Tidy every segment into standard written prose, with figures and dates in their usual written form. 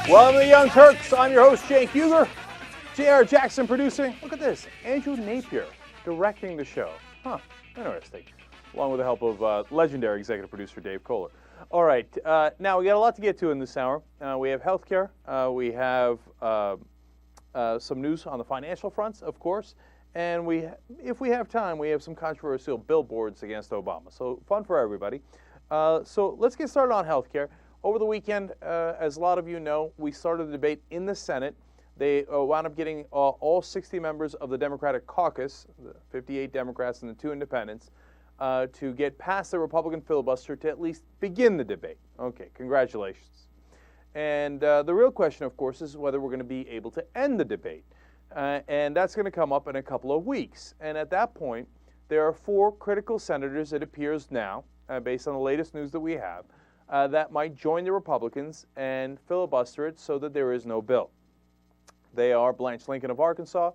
Welcome to the Young Turks. I'm your host, Jake Huger. J.R. Jackson producing. Look at this. Andrew Napier directing the show. Huh, interesting. Along with the help of legendary executive producer Dave Kohler. All right, now we got a lot to get to in this hour. We have healthcare. We have some news on the financial fronts, of course. And if we have time, we have some controversial billboards against Obama. So fun for everybody. So let's get started on healthcare. Over the weekend, as a lot of you know, we started a debate in the Senate. They wound up getting all 60 members of the Democratic caucus, the 58 Democrats and the 2 independents, to get past the Republican filibuster to at least begin the debate. Okay, congratulations. And the real question, of course, is whether we're going to be able to end the debate. And that's going to come up in a couple of weeks. And at that point, there are 4 critical senators, it appears now, based on the latest news that we have, that might join the Republicans and filibuster it so that there is no bill. They are Blanche Lincoln of Arkansas,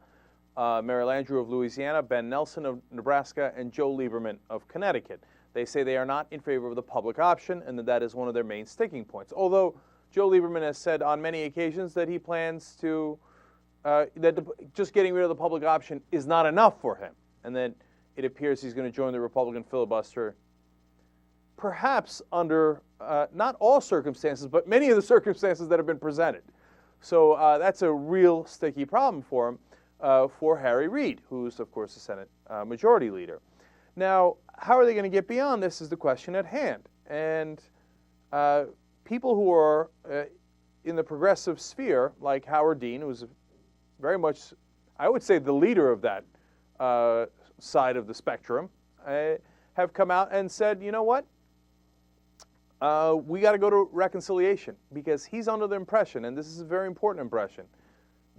Mary Landrieu of Louisiana, Ben Nelson of Nebraska, and Joe Lieberman of Connecticut. They say they are not in favor of the public option and that is one of their main sticking points. Although Joe Lieberman has said on many occasions that he plans to, just getting rid of the public option is not enough for him. And that it appears he's going to join the Republican filibuster perhaps under not all circumstances, but many of the circumstances that have been presented. So that's a real sticky problem for him, for Harry Reid, who's, of course, the Senate Majority Leader. Now, how are they going to get beyond this is the question at hand. And people who are in the progressive sphere, like Howard Dean, who's very much, I would say, the leader of that side of the spectrum, have come out and said, you know what? We got to go to reconciliation, because he's under the impression, and this is a very important impression,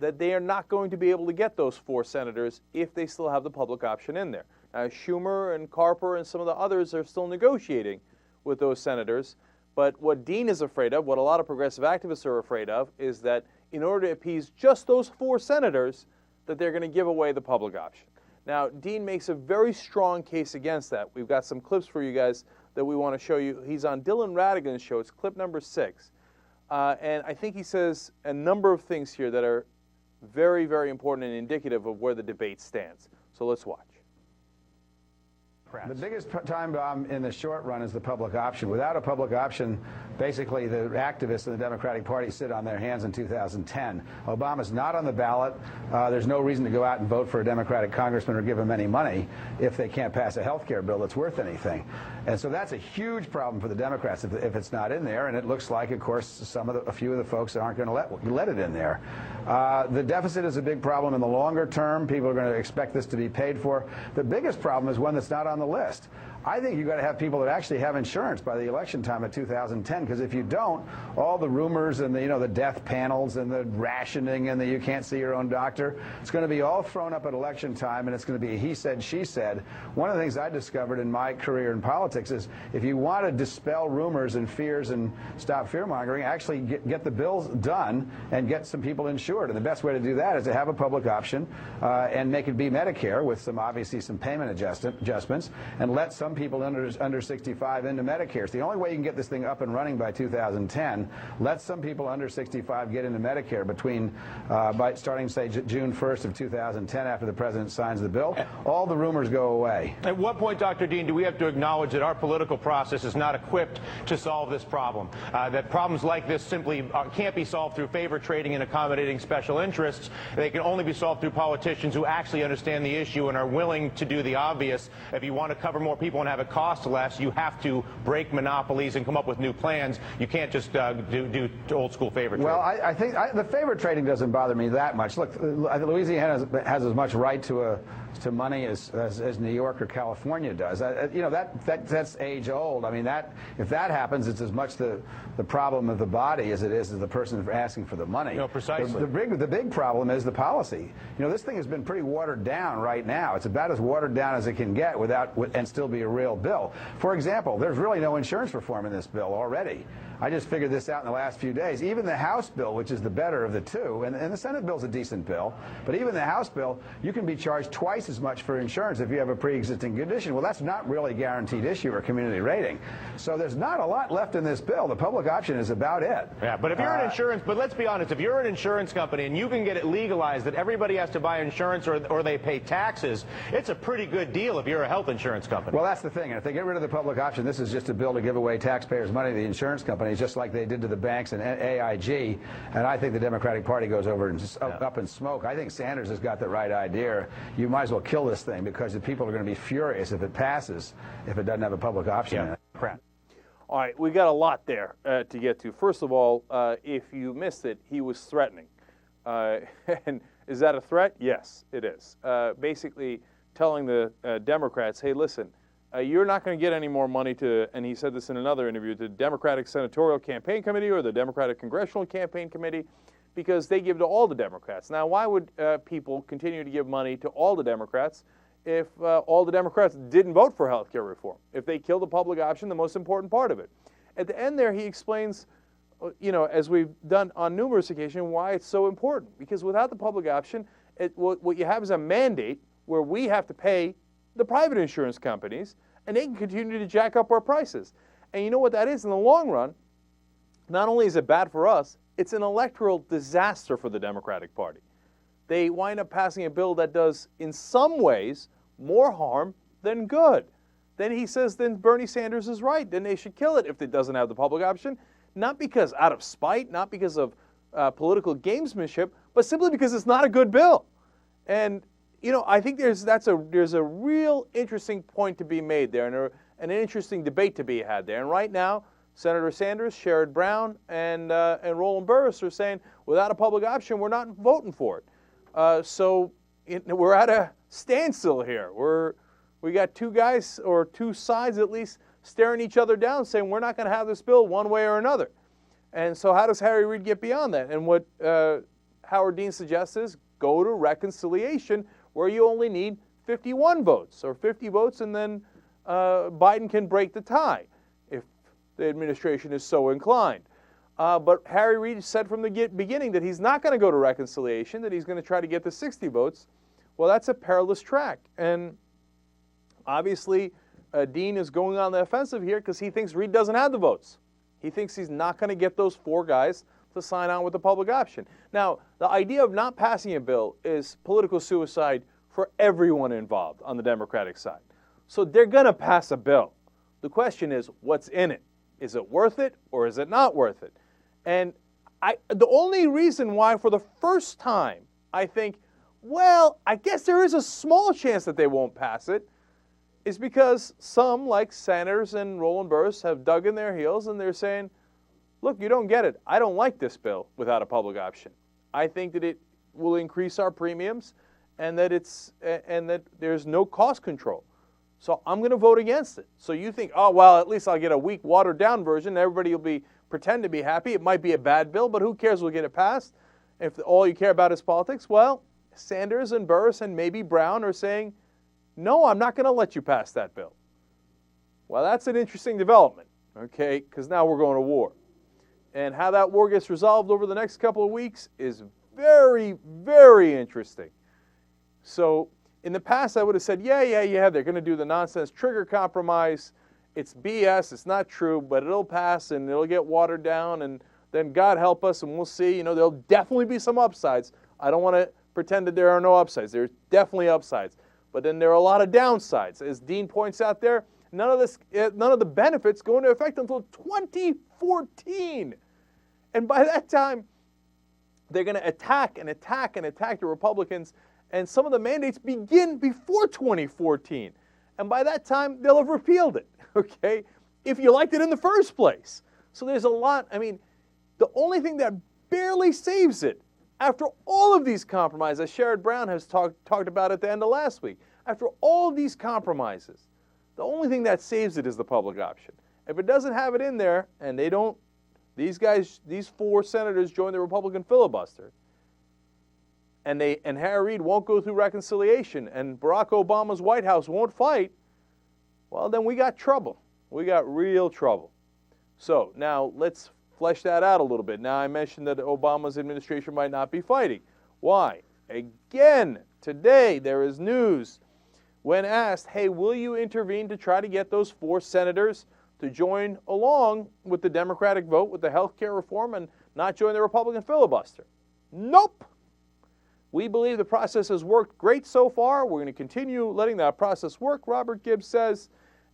that they are not going to be able to get those 4 senators if they still have the public option in there. Now, Schumer and Carper and some of the others are still negotiating with those senators, but what Dean is afraid of, what a lot of progressive activists are afraid of, is that in order to appease just those 4 senators, that they're going to give away the public option. Now, Dean makes a very strong case against that. We've got some clips for you guys that we want to show you. He's on Dylan Radigan's show. It's clip number 6. And I think he says a number of things here that are very, very important and indicative of where the debate stands. So let's watch. The biggest time bomb in the short run is the public option. Without a public option, basically the activists in the Democratic Party sit on their hands in 2010. Obama's not on the ballot. There's no reason to go out and vote for a Democratic congressman or give him any money if they can't pass a health care bill that's worth anything. And so that's a huge problem for the Democrats if it's not in there. And it looks like, of course, a few of the folks aren't going to let it in there. The deficit is a big problem in the longer term. People are going to expect this to be paid for. The biggest problem is one that's not on the list. I think you've got to have people that actually have insurance by the election time of 2010, because if you don't, all the rumors and the death panels and the rationing and the you can't see your own doctor, it's going to be all thrown up at election time, and it's going to be he said, she said. One of the things I discovered in my career in politics is if you want to dispel rumors and fears and stop fear-mongering, actually get the bills done and get some people insured. And the best way to do that is to have a public option and make it be Medicare with obviously some payment adjustments, and let some people under 65 into Medicare. It's the only way you can get this thing up and running by 2010. Let some people under 65 get into Medicare by starting, say, June 1st of 2010, after the president signs the bill. All the rumors go away. At what point, Dr. Dean, do we have to acknowledge that our political process is not equipped to solve this problem? That problems like this simply can't be solved through favor trading and accommodating special interests. They can only be solved through politicians who actually understand the issue and are willing to do the obvious. If you want to cover more people and have it cost less, you have to break monopolies and come up with new plans. You can't just do old school favor trading. Well, I think the favor trading doesn't bother me that much. Look, Louisiana has as much right to money as New York or California does. That's age old. I mean, if that happens, it's as much the problem of the body as it is the person asking for the money. No, precisely. The big problem is the policy. This thing has been pretty watered down right now. It's about as watered down as it can get and still be a real bill. For example, there's really no insurance reform in this bill already. I just figured this out in the last few days. Even the House bill, which is the better of the two, and the Senate bill's a decent bill, but even the House bill, you can be charged twice as much for insurance if you have a pre-existing condition. Well, that's not really a guaranteed issue or community rating. So there's not a lot left in this bill. The public option is about it. Yeah, but if you're an insurance, but let's be honest, if you're an insurance company and you can get it legalized that everybody has to buy insurance or they pay taxes, it's a pretty good deal if you're a health insurance company. Well, that's the thing. And if they get rid of the public option, this is just a bill to give away taxpayers' money to the insurance companies, just like they did to the banks and AIG. And I think the Democratic Party goes over and just up in smoke. I think Sanders has got the right idea. You might as well kill this thing because the people are going to be furious if it passes, if it doesn't have a public option in it. Crap. All right, we got a lot there to get to. First of all, if you missed it, he was threatening. And is that a threat? Yes, it is. Basically telling the Democrats, hey, listen, you're not going to get any more money to, and he said this in another interview, to the Democratic Senatorial Campaign Committee or the Democratic Congressional Campaign Committee, because they give to all the Democrats. Now, why would people continue to give money to all the Democrats if all the Democrats didn't vote for health care reform? If they kill the public option, the most important part of it. At the end there, he explains, as we've done on numerous occasions, why it's so important. Because without the public option, what you have is a mandate where we have to pay the private insurance companies, and they can continue to jack up our prices. And you know what that is in the long run? Not only is it bad for us, it's an electoral disaster for the Democratic Party. They wind up passing a bill that does, in some ways, more harm than good. Then he says, then Bernie Sanders is right. Then they should kill it if it doesn't have the public option. Not because out of spite, not because of political gamesmanship, but simply because it's not a good bill. And I think there's a real interesting point to be made there, and an interesting debate to be had there. And right now, Senator Sanders, Sherrod Brown, and Roland Burris are saying, without a public option, we're not voting for it. So we're at a standstill here. We got two guys, or two sides at least, staring each other down, saying we're not going to have this bill one way or another. And so how does Harry Reid get beyond that? And what Howard Dean suggests is go to reconciliation, where you only need 51 votes or 50 votes, and then Biden can break the tie if the administration is so inclined. But Harry Reid said from the beginning that he's not going to go to reconciliation, that he's going to try to get the 60 votes. Well, that's a perilous track. And obviously, Dean is going on the offensive here because he thinks Reid doesn't have the votes. He thinks he's not going to get those four guys to sign on with the public option. Now, the idea of not passing a bill is political suicide for everyone involved on the Democratic side. So they're going to pass a bill. The question is, what's in it? Is it worth it or is it not worth it? And the only reason why for the first time I think, well, I guess there is a small chance that they won't pass it, is because some, like Sanders and Roland Burris, have dug in their heels and they're saying, look, you don't get it. I don't like this bill without a public option. I think that it will increase our premiums and that there's no cost control. So I'm going to vote against it. So you think, oh, well, at least I'll get a weak, watered-down version. Everybody will pretend to be happy. It might be a bad bill, but who cares? We'll get it passed. If all you care about is politics, well, Sanders and Burris and maybe Brown are saying, no, I'm not going to let you pass that bill. Well, that's an interesting development, okay, because now we're going to war. And how that war gets resolved over the next couple of weeks is very, very interesting. So in the past, I would have said, yeah, they're going to do the nonsense trigger compromise. It's BS, it's not true, but it'll pass and it'll get watered down, and then God help us and we'll see. There'll definitely be some upsides. I don't want to pretend that there are no upsides. There's definitely upsides. But then there are a lot of downsides. As Dean points out there, none of the benefits go into effect until 2014. And by that time, they're going to attack the Republicans, and some of the mandates begin before 2014. And by that time, they'll have repealed it, okay, if you liked it in the first place. So there's a lot. I mean, the only thing that barely saves it, after all of these compromises, as Sherrod Brown has talked about at the end of last week, after all of these compromises, the only thing that saves it is the public option. If it doesn't have it in there, and they don't, these four senators join the Republican filibuster, and Harry Reid won't go through reconciliation, and Barack Obama's White House won't fight, well, then we got trouble. We got real trouble. So now let's flesh that out a little bit. Now I mentioned that Obama's administration might not be fighting. Why? Again, today there is news when asked, hey, will you intervene to try to get those 4 senators to join along with the Democratic vote with the health care reform and not join the Republican filibuster? Nope. We believe the process has worked great so far. We're going to continue letting that process work, Robert Gibbs says,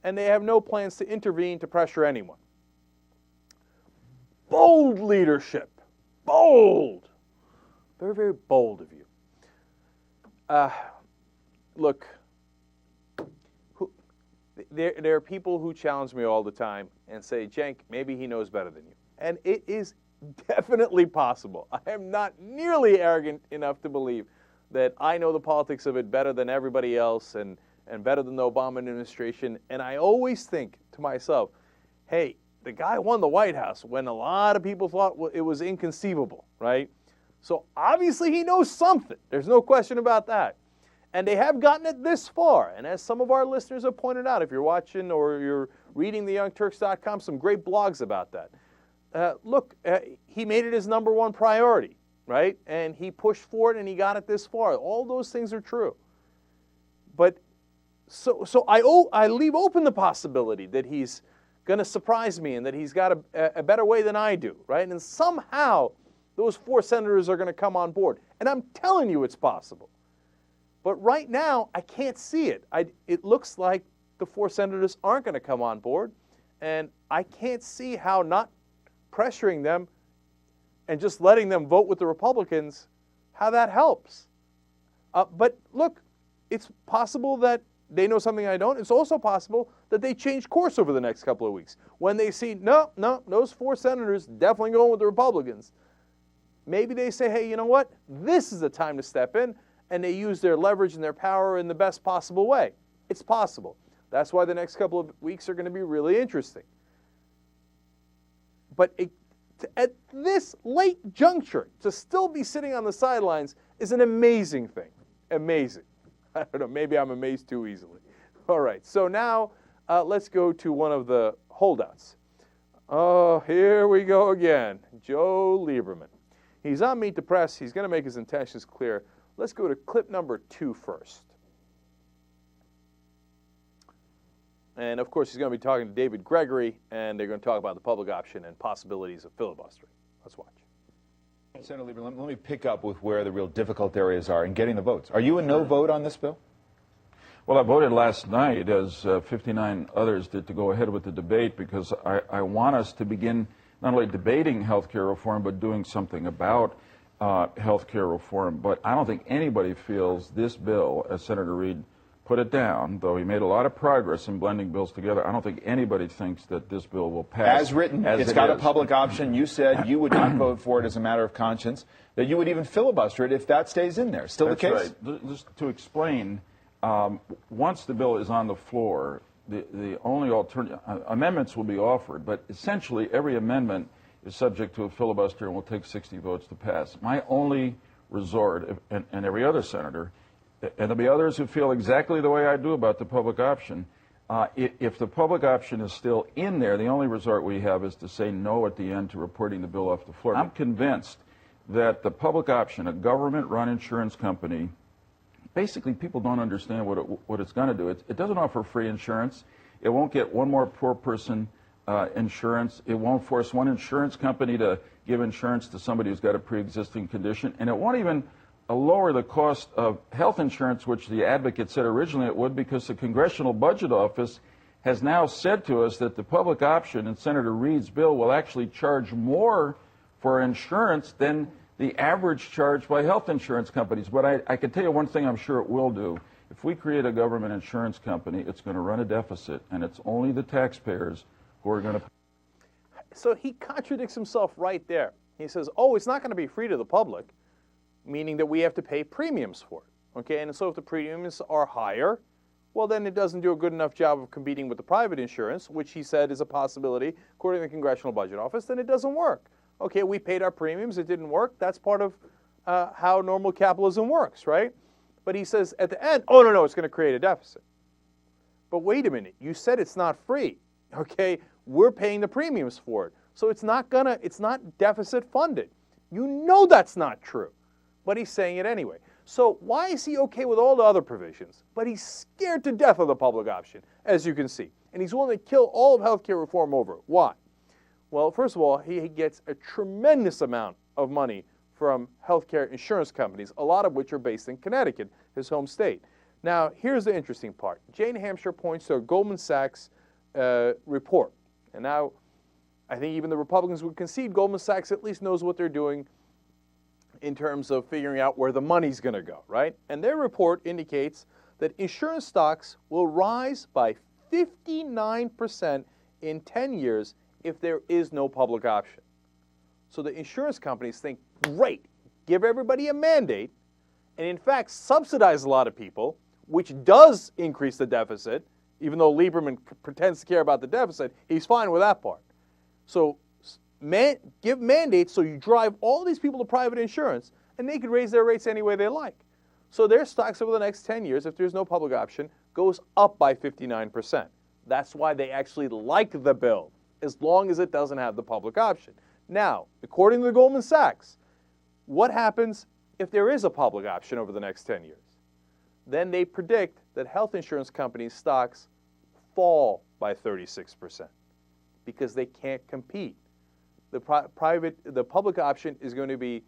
and they have no plans to intervene to pressure anyone. Bold leadership. Bold. Very, very bold of you. Look, there are people who challenge me all the time and say, Cenk, maybe he knows better than you. And it is definitely possible. I am not nearly arrogant enough to believe that I know the politics of it better than everybody else and better than the Obama administration. And I always think to myself, hey, the guy won the White House when a lot of people thought it was inconceivable, right? So obviously he knows something. There's no question about that. And they have gotten it this far. And as some of our listeners have pointed out, if you're watching or you're reading theyoungturks.com, some great blogs about that. Look, he made it his #1 priority, right? And he pushed for it and he got it this far. All those things are true. But so I leave open the possibility that he's going to surprise me and that he's got a better way than I do, right? And somehow those 4 senators are going to come on board. And I'm telling you it's possible. But right now, I can't see it. It looks like the 4 senators aren't going to come on board. And I can't see how not pressuring them and just letting them vote with the Republicans, how that helps. But look, it's possible that they know something I don't. It's also possible that they change course over the next couple of weeks. When they see, no, those 4 senators definitely going with the Republicans. Maybe they say, hey, you know what? This is the time to step in, and they use their leverage and their power in the best possible way. It's possible. That's why the next couple of weeks are going to be really interesting. But at this late juncture, to still be sitting on the sidelines is an amazing thing. Amazing. I don't know, maybe I'm amazed too easily. All right, so now let's go to one of the holdouts. Oh, here we go again. Joe Lieberman. He's on Meet the Press. He's going to make his intentions clear. Let's go to clip number 2 first. And, of course, he's going to be talking to David Gregory, and they're going to talk about the public option and possibilities of filibustering. Let's watch. Senator Lieberman, let me pick up with where the real difficult areas are in getting the votes. Are you a no vote on this bill? Well, I voted last night, as 59 others did, to go ahead with the debate because I want us to begin not only debating health care reform, but doing something about health care reform. But I don't think anybody feels this bill, as Senator Reid put it down, though he made a lot of progress in blending bills together, I don't think anybody thinks that this bill will pass. As written, it's got a public option. You said you would not vote for it as a matter of conscience, that you would even filibuster it if that stays in there. Still the case? That's right. Just to explain, once the bill is on the floor, the only alternative, amendments will be offered, but essentially every amendment is subject to a filibuster and will take 60 votes to pass. My only resort, and every other senator, and there'll be others who feel exactly the way I do about the public option, if the public option is still in there, the only resort we have is to say no at the end to reporting the bill off the floor. I'm convinced that the public option, a government-run insurance company, basically people don't understand what it's going to do. It doesn't offer free insurance. It won't get one more poor person insurance. It won't force one insurance company to give insurance to somebody who's got a pre-existing condition. And it won't even lower the cost of health insurance, which the advocate said originally it would, because the Congressional Budget Office has now said to us that the public option in Senator Reid's bill will actually charge more for insurance than the average charge by health insurance companies. But I can tell you one thing I'm sure it will do. If we create a government insurance company, it's going to run a deficit, and it's only the taxpayers who are going to... So he contradicts himself right there. He says, oh, it's not going to be free to the public, meaning that we have to pay premiums for it. Okay, and so if the premiums are higher, well, then it doesn't do a good enough job of competing with the private insurance, which he said is a possibility, according to the Congressional Budget Office, then it doesn't work. Okay, we paid our premiums, it didn't work. That's part of how normal capitalism works, right? But he says at the end, oh, no, it's going to create a deficit. But wait a minute, you said it's not free. Okay, we're paying the premiums for it. So it's not deficit funded. You know that's not true, but he's saying it anyway. So why is he okay with all the other provisions, but he's scared to death of the public option, as you can see, and he's willing to kill all of healthcare reform over it? Why? Well, first of all, he gets a tremendous amount of money from healthcare insurance companies, a lot of which are based in Connecticut, his home state. Now, here's the interesting part. Jane Hampshire points to a Goldman Sachs report, and now I think even the Republicans would concede Goldman Sachs at least knows what they're doing in terms of figuring out where the money's going to go, right? And their report indicates that insurance stocks will rise by 59% in 10 years if there is no public option. So the insurance companies think, great, give everybody a mandate, and in fact subsidize a lot of people, which does increase the deficit, even though Lieberman pretends to care about the deficit, he's fine with that part. So give mandates so you drive all these people to private insurance, and they could raise their rates any way they like. So their stocks over the next 10 years, if there's no public option, goes up by 59%. That's why they actually like the bill, as long as it doesn't have the public option. Now, according to Goldman Sachs, what happens if there is a public option over the next 10 years? Then they predict that health insurance companies' stocks fall by 36% because they can't compete. The public option is going to be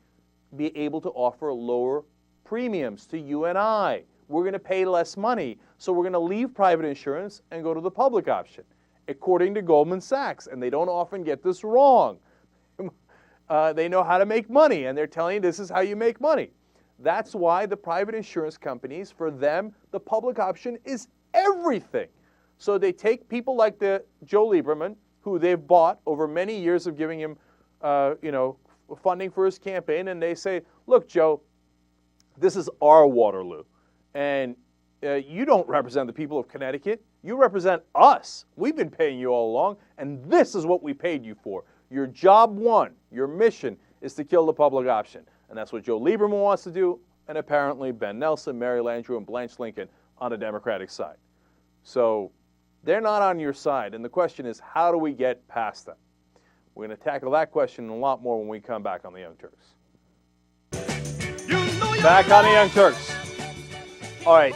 able to offer lower premiums to you and I. We're going to pay less money, so we're going to leave private insurance and go to the public option, according to Goldman Sachs, and they don't often get this wrong. They know how to make money, and they're telling you this is how you make money. That's why the private insurance companies, for them, the public option is everything. So they take people like Joe Lieberman, who they've bought over many years of giving him, funding for his campaign, and they say, look, Joe, this is our Waterloo, and you don't represent the people of Connecticut. You represent us. We've been paying you all along, and this is what we paid you for. Your job one, your mission, is to kill the public option. And that's what Joe Lieberman wants to do, and apparently Ben Nelson, Mary Landrieu, and Blanche Lincoln on the Democratic side. So they're not on your side, and the question is, how do we get past them? We're going to tackle that question and a lot more when we come back on the Young Turks. Back on the Young Turks. All right,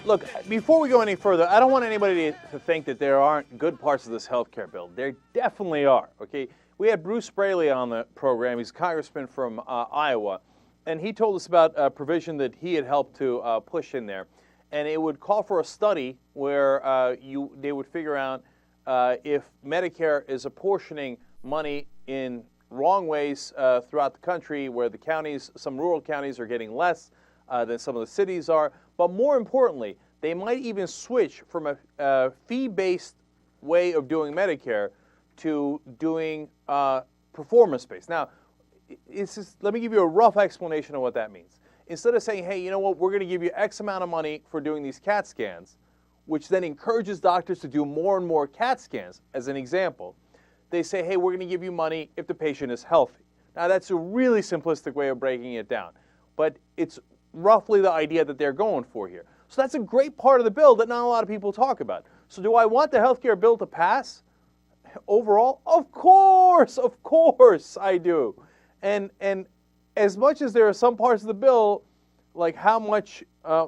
look, before we go any further, I don't want anybody to think that there aren't good parts of this health care bill. There definitely are, okay? We had Bruce Braley on the program. He's a congressman from Iowa, and he told us about a provision that he had helped to push in there. And it would call for a study where they would figure out if Medicare is apportioning money in wrong ways throughout the country, where the counties, some rural counties, are getting less than some of the cities are. But more importantly, they might even switch from a fee-based way of doing Medicare to doing performance-based. Now, let me give you a rough explanation of what that means. Instead of saying, hey, you know what, we're going to give you X amount of money for doing these CAT scans, which then encourages doctors to do more and more CAT scans, as an example, they say, hey, we're going to give you money if the patient is healthy. Now, that's a really simplistic way of breaking it down, but it's roughly the idea that they're going for here. So that's a great part of the bill that not a lot of people talk about. So do I want the health care bill to pass overall? Of course I do. And as much as there are some parts of the bill, like how much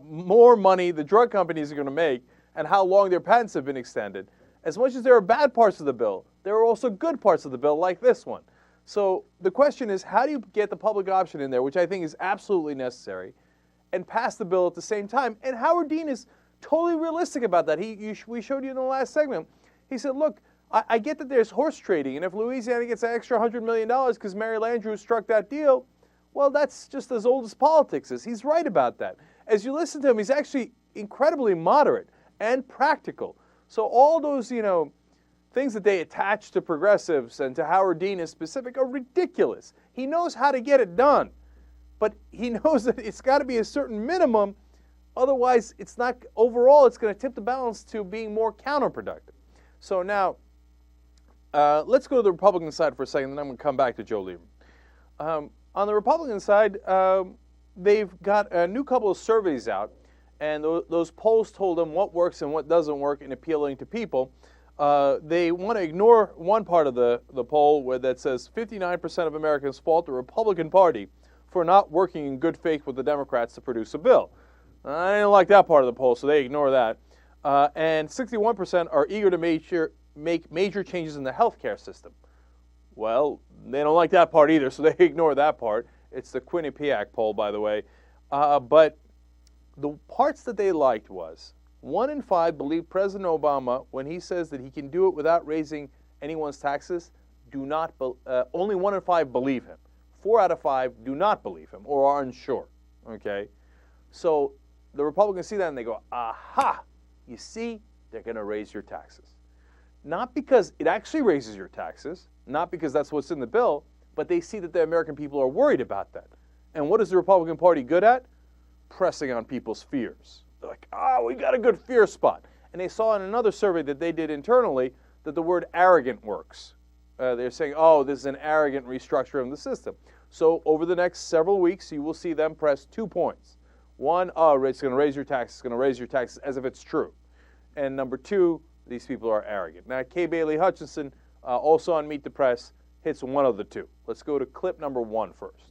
more money the drug companies are going to make and how long their patents have been extended, as much as there are bad parts of the bill, there are also good parts of the bill like this one. So the question is, how do you get the public option in there, which I think is absolutely necessary, and pass the bill at the same time? And Howard Dean is totally realistic about that. We showed you in the last segment. He said, look, I get that there's horse trading, and if Louisiana gets an extra $100 million because Mary Landrieu struck that deal, well, that's just as old as politics is. He's right about that. As you listen to him, he's actually incredibly moderate and practical. So all those, things that they attach to progressives and to Howard Dean in specific are ridiculous. He knows how to get it done, but he knows that it's got to be a certain minimum. Otherwise, it's not, overall, it's going to tip the balance to being more counterproductive. So now, let's go to the Republican side for a second, and then I'm going to come back to Joe Lieberman. On the Republican side, they've got a new couple of surveys out, and those polls told them what works and what doesn't work in appealing to people. They want to ignore one part of the poll where that says 59% of Americans fault the Republican Party for not working in good faith with the Democrats to produce a bill. I didn't like that part of the poll, so they ignore that. And 61% are eager to make major changes in the healthcare system. Well, they don't like that part either, so they ignore that part. It's the Quinnipiac poll, by the way. But the parts that they liked was 1 in 5 believe President Obama when he says that he can do it without raising anyone's taxes. Only 1 in 5 believe him. 4 out of 5 do not believe him or are unsure. Okay, so the Republicans see that and they go, aha! You see, they're going to raise your taxes. Not because it actually raises your taxes, not because that's what's in the bill, but they see that the American people are worried about that. And what is the Republican Party good at? Pressing on people's fears. They're like, we got a good fear spot. And they saw in another survey that they did internally that the word arrogant works. They're saying, this is an arrogant restructure of the system. So over the next several weeks, you will see them press 2 points. One, it's going to raise your taxes, it's going to raise your taxes as if it's true. And number 2, these people are arrogant. Now, Kay Bailey Hutchinson, also on Meet the Press, hits one of the 2. Let's go to clip number 1 first.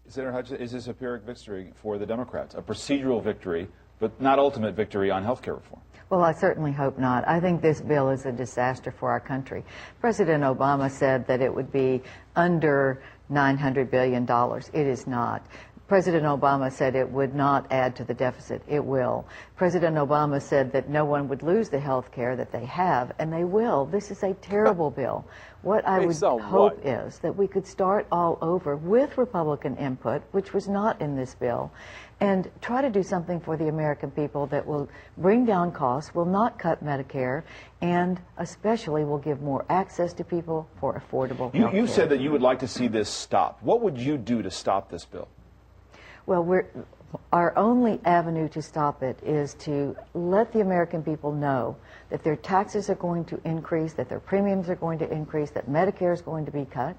Senator Hutchinson, is this a Pyrrhic victory for the Democrats, a procedural victory, but not ultimate victory on health care reform? Well, I certainly hope not. I think this bill is a disaster for our country. President Obama said that it would be under $900 billion. It is not. President Obama said it would not add to the deficit. It will. President Obama said that no one would lose the health care that they have, and they will. This is a terrible bill. What I would hope is that we could start all over with Republican input, which was not in this bill, and try to do something for the American people that will bring down costs, will not cut Medicare, and especially will give more access to people for affordable health care. You said that you would like to see this stop. What would you do to stop this bill? Well, our only avenue to stop it is to let the American people know that their taxes are going to increase, that their premiums are going to increase, that Medicare is going to be cut,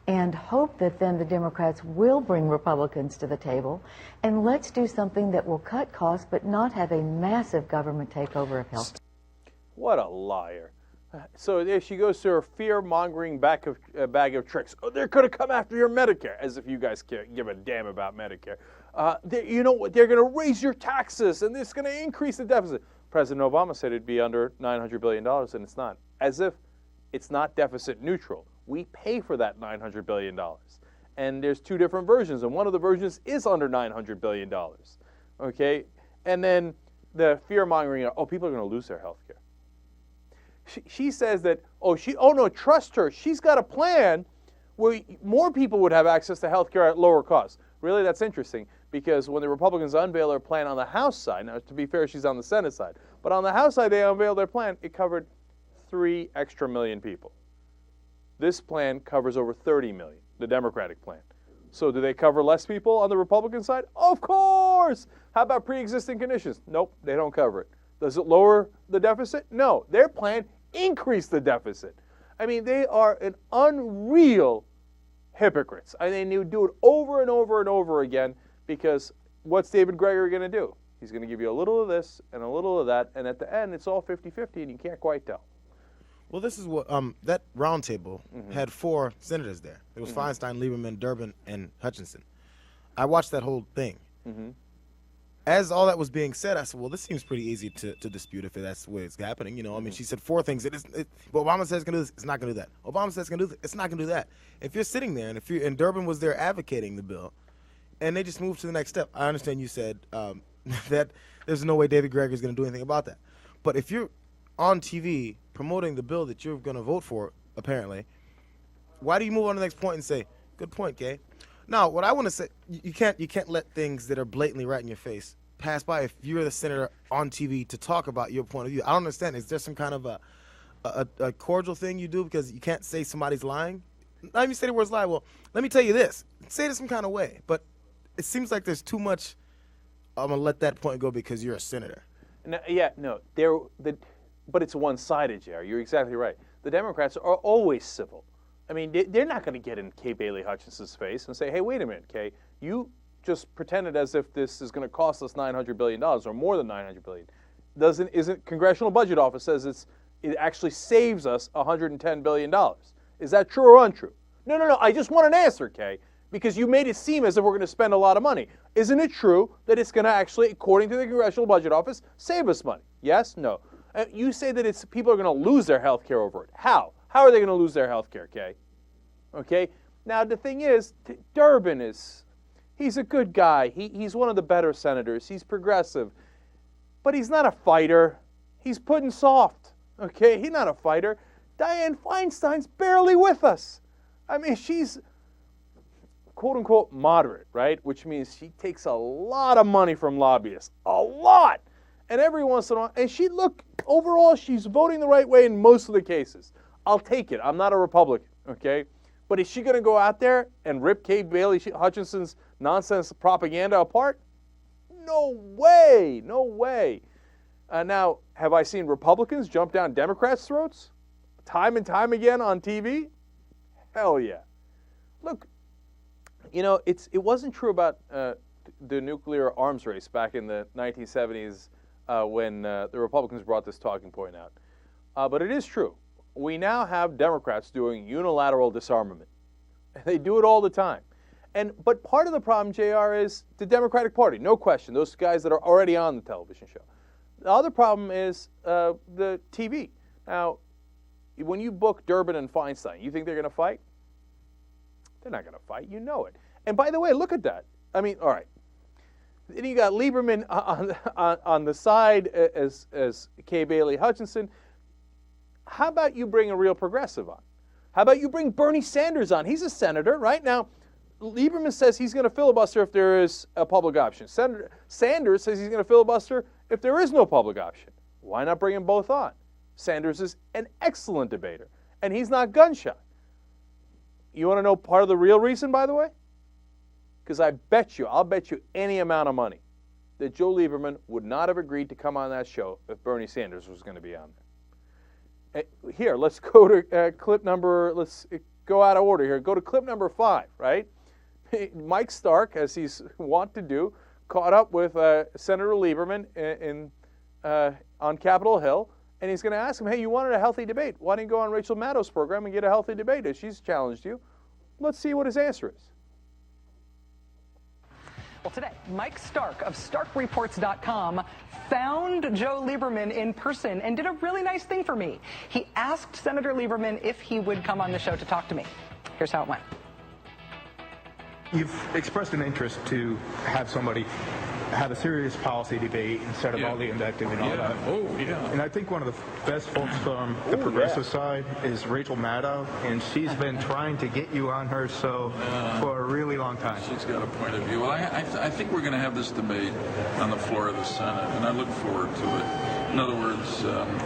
and hope that then the Democrats will bring Republicans to the table, and let's do something that will cut costs but not have a massive government takeover of health. What a liar. So there she goes to her fear-mongering bag of tricks. They're going to come after your Medicare, as if you guys can't give a damn about Medicare. You know what? They're going to raise your taxes, and it's going to increase the deficit. President Obama said it'd be under $900 billion, and it's not. As if it's not deficit neutral. We pay for that $900 billion. And there's 2 different versions, and one of the versions is under $900 billion. Okay? And then the fear-mongering, people are going to lose their health care. She says that, no, trust her. She's got a plan where more people would have access to health care at lower costs. Really, that's interesting, because when the Republicans unveil their plan on the House side, now to be fair, she's on the Senate side, but on the House side, they unveiled their plan. It covered 3 extra million people. This plan covers over 30 million, the Democratic plan. So do they cover less people on the Republican side? Of course! How about pre-existing conditions? Nope, they don't cover it. Does it lower the deficit? No. Their plan increased the deficit. I mean, they are an unreal hypocrites. I mean, they would do it over and over and over again, because what's David Gregory going to do? He's going to give you a little of this and a little of that, and at the end, it's all 50-50, and you can't quite tell. Well, this is what that roundtable had 4 senators there. It was Feinstein, Lieberman, Durbin, and Hutchinson. I watched that whole thing. As all that was being said, I said, well, this seems pretty easy to dispute if that's the way it's happening. You know, I mean, she said 4 things. Obama says it's going to do this, it's not going to do that. Obama says it's going to do this, it's not going to do that. If you're sitting there, and Durbin was there advocating the bill, and they just moved to the next step. I understand you said that there's no way David Gregory is going to do anything about that. But if you're on TV promoting the bill that you're going to vote for, apparently, why do you move on to the next point and say, good point, Kay? Now, what I want to say, you can't let things that are blatantly right in your face pass by if you're the senator on TV to talk about your point of view. I don't understand. Is there some kind of a cordial thing you do because you can't say somebody's lying? Not even say the words lie. Well, let me tell you this. Say it some kind of way. But it seems like there's too much, I'm going to let that point go because you're a senator. No, but it's one-sided, Jerry. You're exactly right. The Democrats are always civil. I mean, they're not going to get in Kay Bailey Hutchinson's face and say, hey, wait a minute, Kay, you just pretended as if this is going to cost us $900 billion or more than $900 billion. isn't Congressional Budget Office says it actually saves us $110 billion. Is that true or untrue? No. I just want an answer, Kay, because you made it seem as if we're going to spend a lot of money. Isn't it true that it's going to actually, according to the Congressional Budget Office, save us money? Yes? No? You say that people are going to lose their health care over it. How? How are they going to lose their health care, Kay? Okay? Now, the thing is, Durbin he's a good guy. He's one of the better senators. He's progressive. But he's not a fighter. He's pudding soft. Okay? He's not a fighter. Dianne Feinstein's barely with us. I mean, she's quote-unquote moderate, right? Which means she takes a lot of money from lobbyists. A lot! And every once in a while, and overall, she's voting the right way in most of the cases. I'll take it. I'm not a Republican, okay? But is she going to go out there and rip Kay Bailey Hutchinson's nonsense propaganda apart? No way. No way. Now, have I seen Republicans jump down Democrats' throats time and time again on TV? Hell yeah. Look, it wasn't true about the nuclear arms race back in the 1970s when the Republicans brought this talking point out. But it is true. We now have Democrats doing unilateral disarmament. They do it all the time. But part of the problem, JR, is the Democratic Party. No question. Those guys that are already on the television show. The other problem is the TV. Now, when you book Durbin and Feinstein, you think they're going to fight? They're not going to fight. You know it. And by the way, look at that. I mean, all right. Then you got Lieberman on the side as Kay Bailey Hutchinson. How about you bring a real progressive on? How about you bring Bernie Sanders on? He's a senator, right? Now, Lieberman says he's going to filibuster if there is a public option. Senator Sanders says he's going to filibuster if there is no public option. Why not bring them both on? Sanders is an excellent debater, and he's not gun-shy. You want to know part of the real reason, by the way? Because I'll bet you any amount of money that Joe Lieberman would not have agreed to come on that show if Bernie Sanders was going to be on there. Here, let's go to clip number, let's go out of order here. Go to clip number 5, right? Mike Stark, as he's wont to do, caught up with Senator Lieberman on Capitol Hill, and he's going to ask him, hey, you wanted a healthy debate. Why don't you go on Rachel Maddow's program and get a healthy debate as she's challenged you? Let's see what his answer is. Well, today, Mike Stark of StarkReports.com found Joe Lieberman in person and did a really nice thing for me. He asked Senator Lieberman if he would come on the show to talk to me. Here's how it went. You've expressed an interest to have somebody have a serious policy debate instead of all the invective and all that. Oh, yeah. And I think one of the best folks from the progressive side is Rachel Maddow, and she's been trying to get you on her show for a really long time. She's got a point of view. Well, I think we're going to have this debate on the floor of the Senate, and I look forward to it. In other words...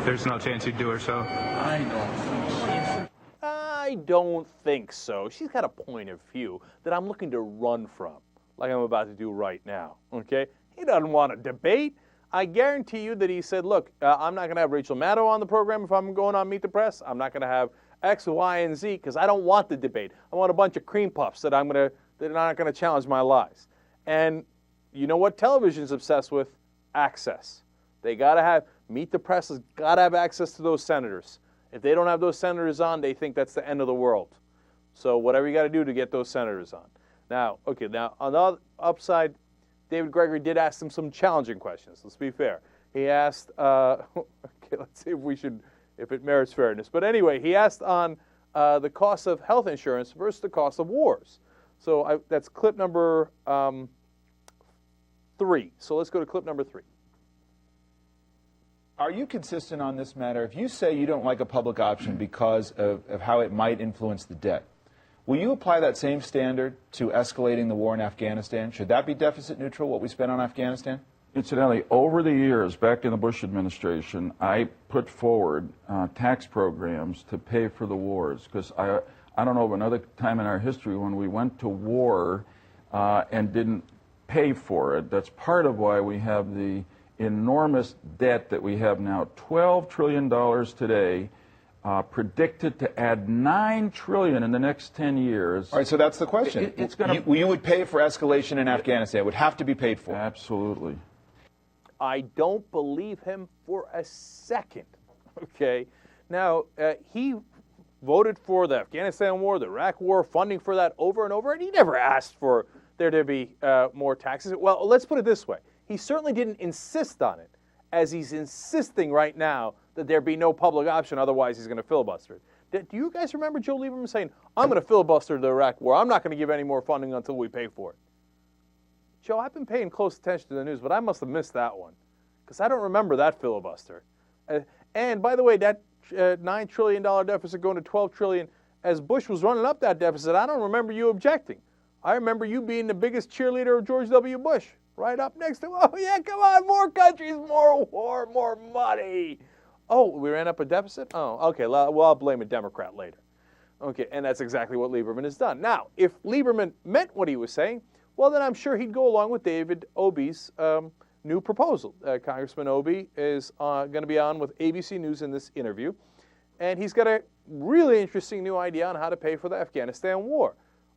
there's no chance you'd do her show? I don't think so. I don't think so. She's got a point of view that I'm looking to run from, like I'm about to do right now, okay? He doesn't want to debate. I guarantee you that he said, look, I'm not going to have Rachel Maddow on the program if I'm going on Meet the Press. I'm not going to have X, Y, and Z because I don't want the debate. I want a bunch of cream puffs that are not going to challenge my lies. And you know what television's obsessed with? Access. They got to have, Meet the Press has got to have access to those senators. If they don't have those senators on, they think that's the end of the world. So whatever you got to do to get those senators on. Now, okay, now on the upside, David Gregory did ask them some challenging questions. Let's be fair. He asked, okay, let's see if it merits fairness. But anyway, he asked on the cost of health insurance versus the cost of wars. So that's clip number 3. So let's go to clip number 3. Are you consistent on this matter? If you say you don't like a public option because of how it might influence the debt, will you apply that same standard to escalating the war in Afghanistan? Should that be deficit neutral, what we spend on Afghanistan? Incidentally, over the years, back in the Bush administration, I put forward tax programs to pay for the wars, because I don't know of another time in our history when we went to war and didn't pay for it. That's part of why we have the enormous debt that we have now. $12 trillion today, predicted to add $9 trillion in the next 10 years. All right, so that's the question. It's going you would pay for escalation in Afghanistan. It would have to be paid for. Absolutely. I don't believe him for a second. Okay? Now, he voted for the Afghanistan war, the Iraq war, funding for that over and over, and he never asked for there to be more taxes. Well, let's put it this way. He certainly didn't insist on it, as he's insisting right now that there be no public option, otherwise he's going to filibuster it. Do you guys remember Joe Lieberman saying, I'm going to filibuster the Iraq war. I'm not going to give any more funding until we pay for it? Joe, I've been paying close attention to the news, but I must have missed that one, because I don't remember that filibuster. And by the way, that $9 trillion deficit going to $12 trillion, as Bush was running up that deficit, I don't remember you objecting. I remember you being the biggest cheerleader of George W. Bush, right up next to, oh yeah, come on, more countries, more war, more money. Oh, we ran up a deficit? Oh, okay, well, I'll blame a Democrat later. Okay, and that's exactly what Lieberman has done. Now, if Lieberman meant what he was saying, well, then I'm sure he'd go along with David Obey's new proposal. Congressman Obey is going to be on with ABC News in this interview, and he's got a really interesting new idea on how to pay for the Afghanistan war.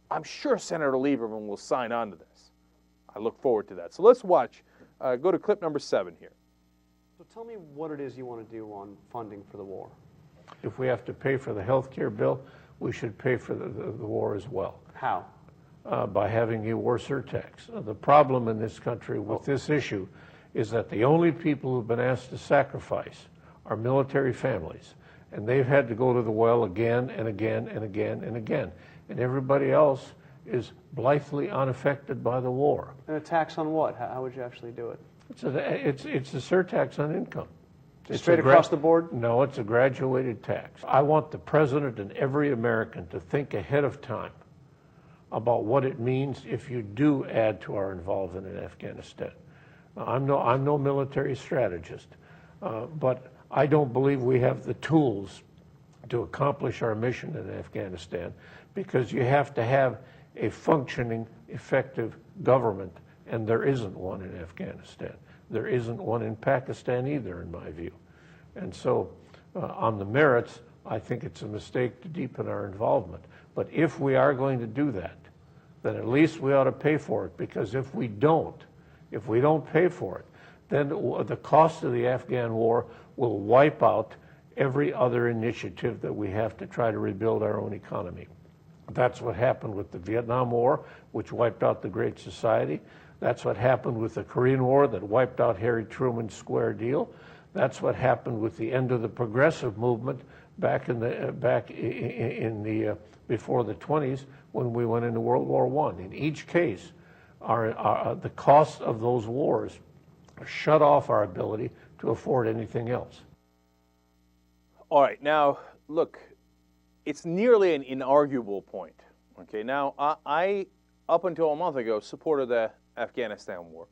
I'm sure Senator Lieberman will sign on to this. I look forward to that. So let's watch. Go to clip number 7 here. So tell me what it is you want to do on funding for the war. If we have to pay for the health care bill, we should pay for the war as well. How? By having a war surtax. The problem in this country with this issue is that the only people who've been asked to sacrifice are military families, and they've had to go to the well again and again and again and again, and everybody else is blithely unaffected by the war. And a tax on what? How would you actually do it? It's a surtax on income. Straight across the board? No, it's a graduated tax. I want the president and every American to think ahead of time about what it means if you do add to our involvement in Afghanistan. I'm no military strategist, but I don't believe we have the tools to accomplish our mission in Afghanistan, because you have to have a functioning, effective government, and there isn't one in Afghanistan. There isn't one in Pakistan either, in my view. And so, on the merits, I think it's a mistake to deepen our involvement. But if we are going to do that, then at least we ought to pay for it, because if we don't pay for it, then the cost of the Afghan war will wipe out every other initiative that we have to try to rebuild our own economy. That's what happened with the Vietnam War, which wiped out the Great Society. That's what happened with the Korean War, that wiped out Harry Truman's Square Deal. That's what happened with the end of the progressive movement back in the before the 20s, when we went into World War I. In each case, the costs of those wars shut off our ability to afford anything else. All right, now look, it's nearly an inarguable point. Okay, now I up until a month ago supported the Afghanistan war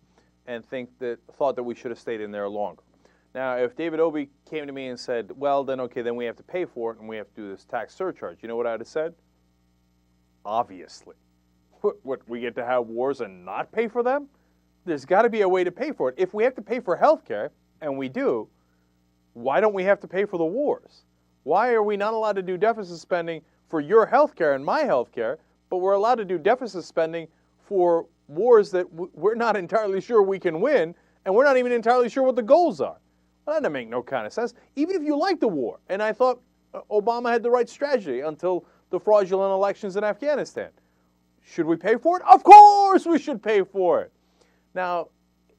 and thought that we should have stayed in there longer. Now, if David Obey came to me and said, well, then okay, then we have to pay for it and we have to do this tax surcharge, you know what I'd have said? Obviously. What, we get to have wars and not pay for them? There's got to be a way to pay for it. If we have to pay for health care, and we do, why don't we have to pay for the wars? Why are we not allowed to do deficit spending for your health care and my health care, but we're allowed to do deficit spending for wars that we're not entirely sure we can win, and we're not even entirely sure what the goals are? Well, that doesn't make no kind of sense. Even if you like the war, and I thought Obama had the right strategy until the fraudulent elections in Afghanistan. Should we pay for it? Of course we should pay for it. Now,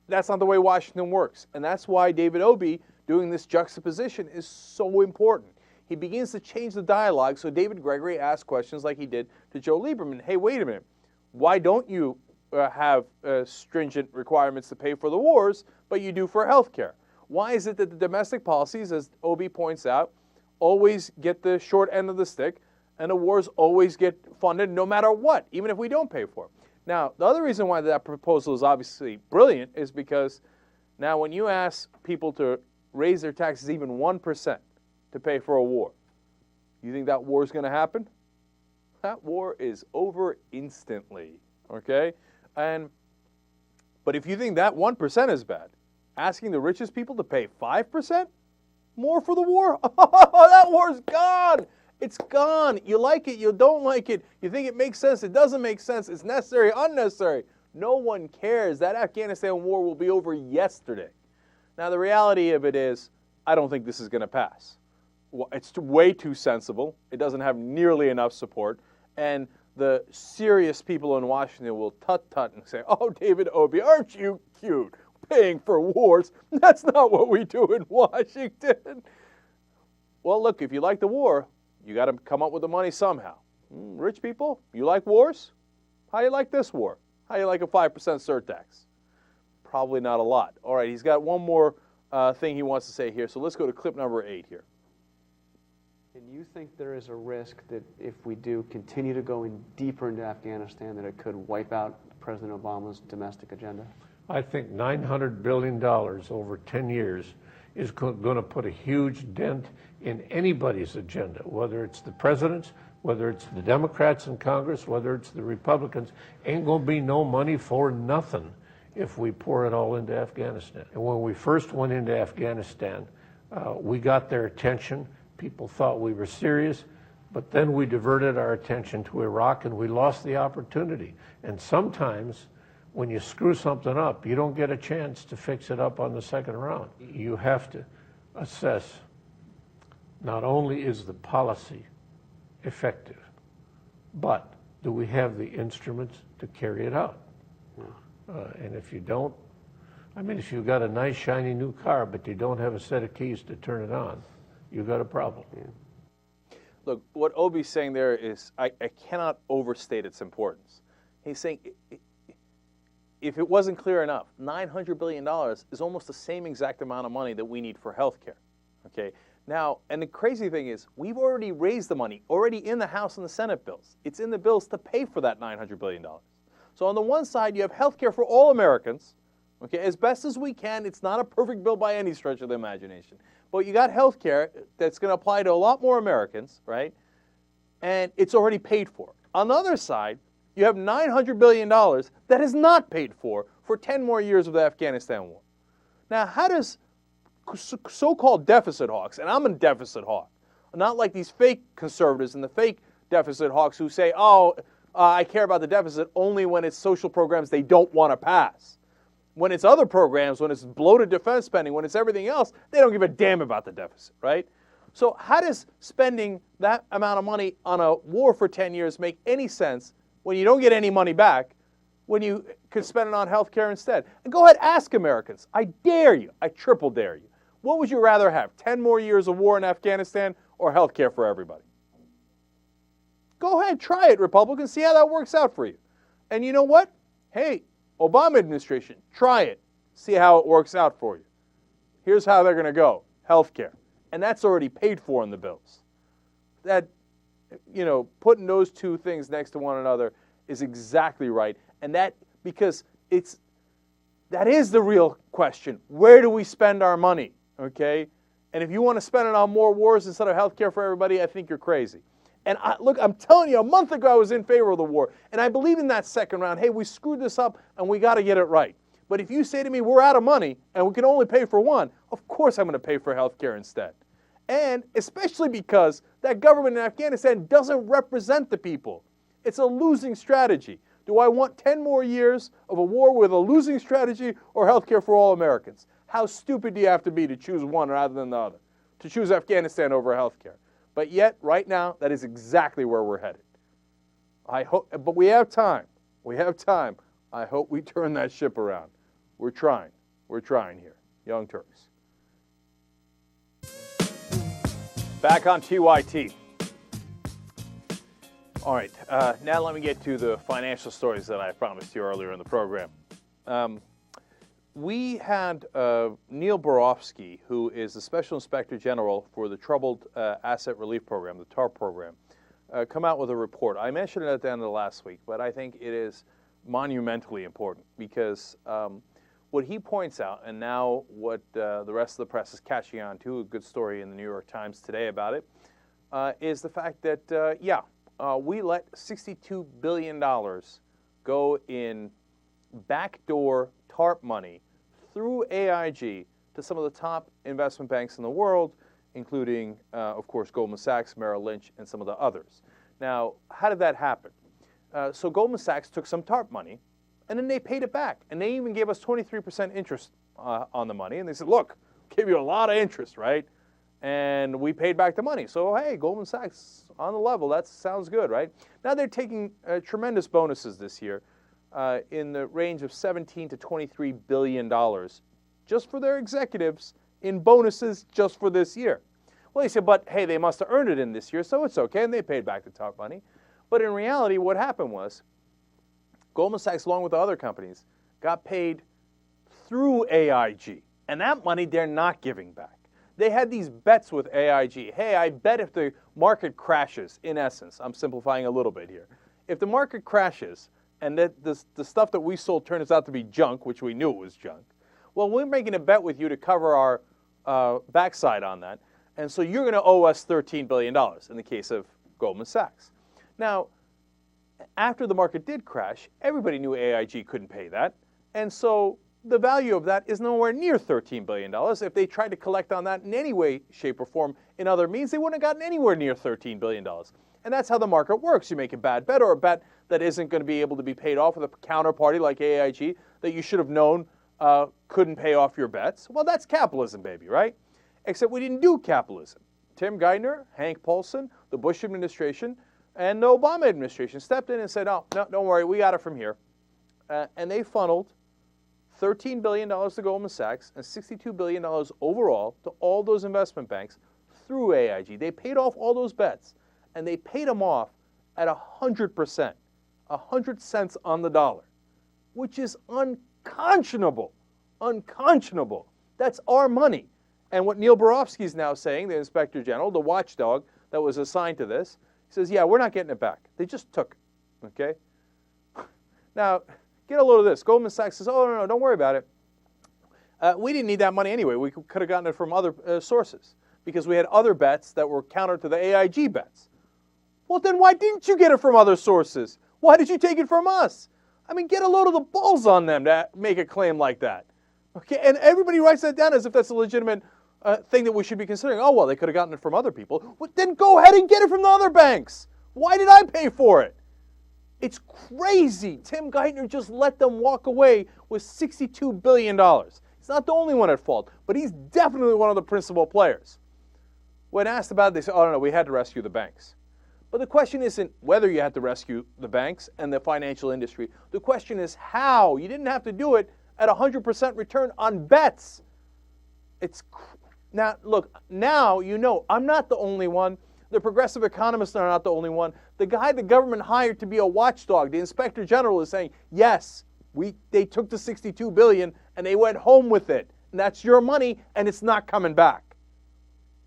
that's not the way Washington works, and that's why David Obey doing this juxtaposition is so important. He begins to change the dialogue, so David Gregory asks questions like he did to Joe Lieberman. Hey, wait a minute. Why don't you have stringent requirements to pay for the wars, but you do for health care? Why is it that the domestic policies, as Obey points out, always get the short end of the stick, and the wars always get funded no matter what, even if we don't pay for it? Now, the other reason why that proposal is obviously brilliant is because now when you ask people to raise their taxes even 1% to pay for a war, you think that war is going to happen? That war is over instantly, okay? But if you think that 1% is bad, asking the richest people to pay 5% more for the war? Oh, that war's gone. It's gone. You like it, you don't like it. You think it makes sense, it doesn't make sense. It's necessary, unnecessary. No one cares. That Afghanistan war will be over yesterday. Now, the reality of it is, I don't think this is going to pass. Well, it's way too sensible. It doesn't have nearly enough support. And the serious people in Washington will tut-tut and say, oh, David Obey, aren't you cute? Paying for wars. That's not what we do in Washington. Well, look, if you like the war, you got to come up with the money somehow. Rich people, you like wars? How you like this war? How you like a 5% surtax? Probably not a lot. All right, he's got one more thing he wants to say here, so let's go to clip number 8 here. And you think there is a risk that if we do continue to go in deeper into Afghanistan, that it could wipe out President Obama's domestic agenda? I think $900 billion over 10 years is going to put a huge dent in anybody's agenda, whether it's the president's, whether it's the Democrats in Congress, whether it's the Republicans. Ain't going to be no money for nothing if we pour it all into Afghanistan. And when we first went into Afghanistan, we got their attention. People thought we were serious, but then we diverted our attention to Iraq and we lost the opportunity. And sometimes when you screw something up, you don't get a chance to fix it up on the second round. You have to assess not only is the policy effective, but do we have the instruments to carry it out? And if you don't, I mean, if you've got a nice shiny new car, but you don't have a set of keys to turn it on, you've got a problem. Yeah. Look, what Obi's saying there is, I cannot overstate its importance. He's saying, if it wasn't clear enough, $900 billion is almost the same exact amount of money that we need for health care. Okay? Now, and the crazy thing is, we've already raised the money, already in the House and the Senate bills. It's in the bills to pay for that $900 billion. So on the one side, you have health care for all Americans, okay, as best as we can. It's not a perfect bill by any stretch of the imagination. But you got health care that's going to apply to a lot more Americans, right? And it's already paid for. On the other side, you have $900 billion that is not paid for 10 more years of the Afghanistan war. Now, how does so-called deficit hawks, and I'm a deficit hawk, not like these fake conservatives and the fake deficit hawks who say, I care about the deficit only when it's social programs they don't want to pass. When it's other programs, when it's bloated defense spending, when it's everything else, they don't give a damn about the deficit, right? So how does spending that amount of money on a war for 10 years make any sense when you don't get any money back, when you could spend it on health care instead? And go ahead, ask Americans. I dare you. I triple dare you. What would you rather have, 10 more years of war in Afghanistan or health care for everybody? Go ahead, try it, Republicans. See how that works out for you. And you know what? Hey, Obama administration, try it. See how it works out for you. Here's how they're going to go. Health care. And that's already paid for in the bills. That, putting those two things next to one another is exactly right. And that, because that is the real question. Where do we spend our money? Okay? And if you want to spend it on more wars instead of health care for everybody, I think you're crazy. And look, I'm telling you, a month ago I was in favor of the war. And I believe in that second round. Hey, we screwed this up and we got to get it right. But if you say to me, we're out of money and we can only pay for one, of course I'm going to pay for health care instead. And especially because that government in Afghanistan doesn't represent the people. It's a losing strategy. Do I want 10 more years of a war with a losing strategy or health care for all Americans? How stupid do you have to be to choose one rather than the other? To choose Afghanistan over health care? But yet, right now, that is exactly where we're headed. I hope, but we have time. We have time. I hope we turn that ship around. We're trying. We're trying here. Young Turks. Back on TYT. All right. Now let me get to the financial stories that I promised you earlier in the program. We had Neil Borofsky, who is the Special Inspector General for the Troubled Asset Relief Program, the TARP program, come out with a report. I mentioned it at the end of last week, but I think it is monumentally important because what he points out, and now what the rest of the press is catching on to, a good story in the New York Times today about it, is the fact that, we let $62 billion go in backdoor TARP money through AIG to some of the top investment banks in the world, including, of course, Goldman Sachs, Merrill Lynch, and some of the others. Now, how did that happen? So Goldman Sachs took some TARP money, and then they paid it back. And they even gave us 23% interest on the money, and they said, look, give you a lot of interest, right? And we paid back the money. So, hey, Goldman Sachs on the level, that sounds good, right? Now they're taking tremendous bonuses this year in the range of $17 to $23 billion just for their executives in bonuses just for this year. Well, they said, but hey, they must have earned it in this year, so it's okay, and they paid back the top money. But in reality, what happened was Goldman Sachs, along with the other companies, got paid through AIG, and that money they're not giving back. They had these bets with AIG. Hey, I bet if the market crashes, in essence, I'm simplifying a little bit here. If the market crashes and that the stuff that we sold turns out to be junk, which we knew it was junk, well, we're making a bet with you to cover our backside on that, and so you're going to owe us $13 billion in the case of Goldman Sachs. Now, after the market did crash, everybody knew AIG couldn't pay that, and so the value of that is nowhere near $13 billion. If they tried to collect on that in any way, shape, or form in other means, they wouldn't have gotten anywhere near $13 billion. And that's how the market works. You make a bad bet or a bet that isn't going to be able to be paid off with a counterparty like AIG that you should have known couldn't pay off your bets. Well, that's capitalism, baby, right? Except we didn't do capitalism. Tim Geithner, Hank Paulson, the Bush administration, and the Obama administration stepped in and said, oh, no, don't worry, we got it from here. And they funneled $13 billion to Goldman Sachs and $62 billion overall to all those investment banks through AIG. They paid off all those bets, and they paid them off at 100%, 100 cents on the dollar, which is unconscionable, unconscionable. That's our money. And what Neil Barofsky is now saying, the Inspector General, the watchdog that was assigned to this, he says, yeah, we're not getting it back. They just took it, okay? Now, get a load of this. Goldman Sachs says, oh, no, don't worry about it. We didn't need that money anyway. We could have gotten it from other sources because we had other bets that were counter to the AIG bets. Well, then why didn't you get it from other sources? Why did you take it from us? I mean, get a load of the balls on them to make a claim like that. Okay, and everybody writes that down as if that's a legitimate thing that we should be considering. Oh, well, they could have gotten it from other people. Well, then go ahead and get it from the other banks. Why did I pay for it? It's crazy. Tim Geithner just let them walk away with $62 billion. He's not the only one at fault, but he's definitely one of the principal players. When asked about it, they say, oh, no, we had to rescue the banks. But the question isn't whether you had to rescue the banks and the financial industry. The question is how. You didn't have to do it at 100% return on bets. Now, look, now you know I'm not the only one. The progressive economists are not the only one. The guy the government hired to be a watchdog, the Inspector General, is saying, yes, they took the $62 billion and they went home with it. And that's your money and it's not coming back.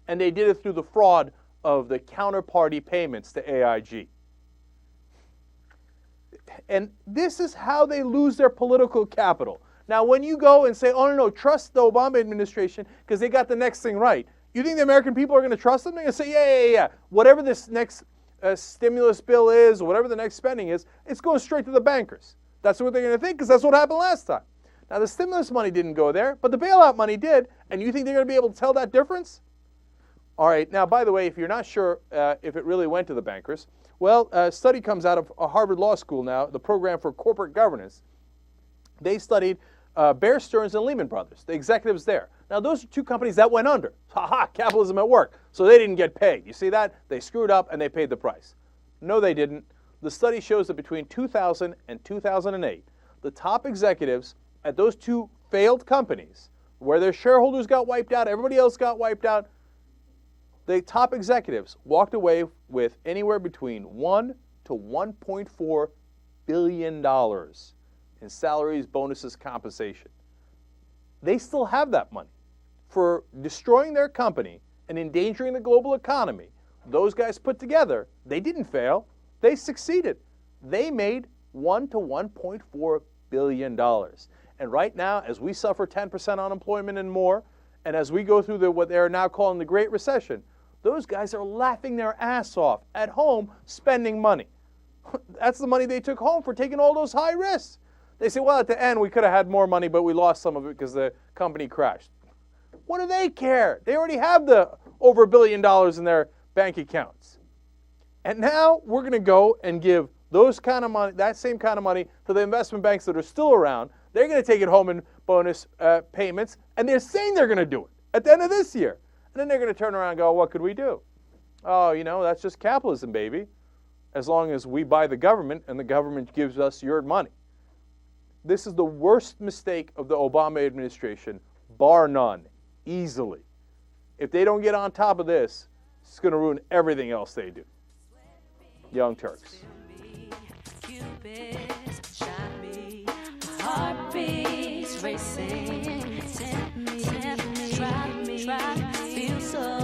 And they did it through the fraud of the counterparty payments to AIG. And this is how they lose their political capital. Now, when you go and say, oh, no, trust the Obama administration because they got the next thing right, you think the American people are going to trust them? They're going to say, yeah. Whatever this next stimulus bill is, or whatever the next spending is, it's going straight to the bankers. That's what they're going to think because that's what happened last time. Now, the stimulus money didn't go there, but the bailout money did, and you think they're going to be able to tell that difference? All right. Now, by the way, if you're not sure if it really went to the bankers, well, a study comes out of Harvard Law School now, the Program for Corporate Governance. They studied Bear Stearns and Lehman Brothers, the executives there. Now, those are two companies that went under. Ha-ha, capitalism at work. So they didn't get paid. You see that? They screwed up and they paid the price. No, they didn't. The study shows that between 2000 and 2008, the top executives at those two failed companies, where their shareholders got wiped out, everybody else got wiped out, the top executives walked away with anywhere between $1 to $1.4 billion in salaries, bonuses, compensation. They still have that money. For destroying their company and endangering the global economy, those guys put together, they didn't fail. They succeeded. They made $1 to $1.4 billion. And right now, as we suffer 10% unemployment and more, and as we go through what they're now calling the Great Recession, those guys are laughing their ass off at home spending money. That's the money they took home for taking all those high risks. They say, well, at the end, we could have had more money, but we lost some of it because the company crashed. What do they care? They already have the over $1 billion in their bank accounts. And now we're going to go and give those kind of money, that same kind of money to the investment banks that are still around. They're going to take it home in bonus payments, and they're saying they're going to do it at the end of this year. And then they're going to turn around and go, what could we do? Oh, you know, that's just capitalism, baby. As long as we buy the government and the government gives us your money. This is the worst mistake of the Obama administration, bar none, easily. If they don't get on top of this, it's going to ruin everything else they do. Young Turks. Heartbeats racing.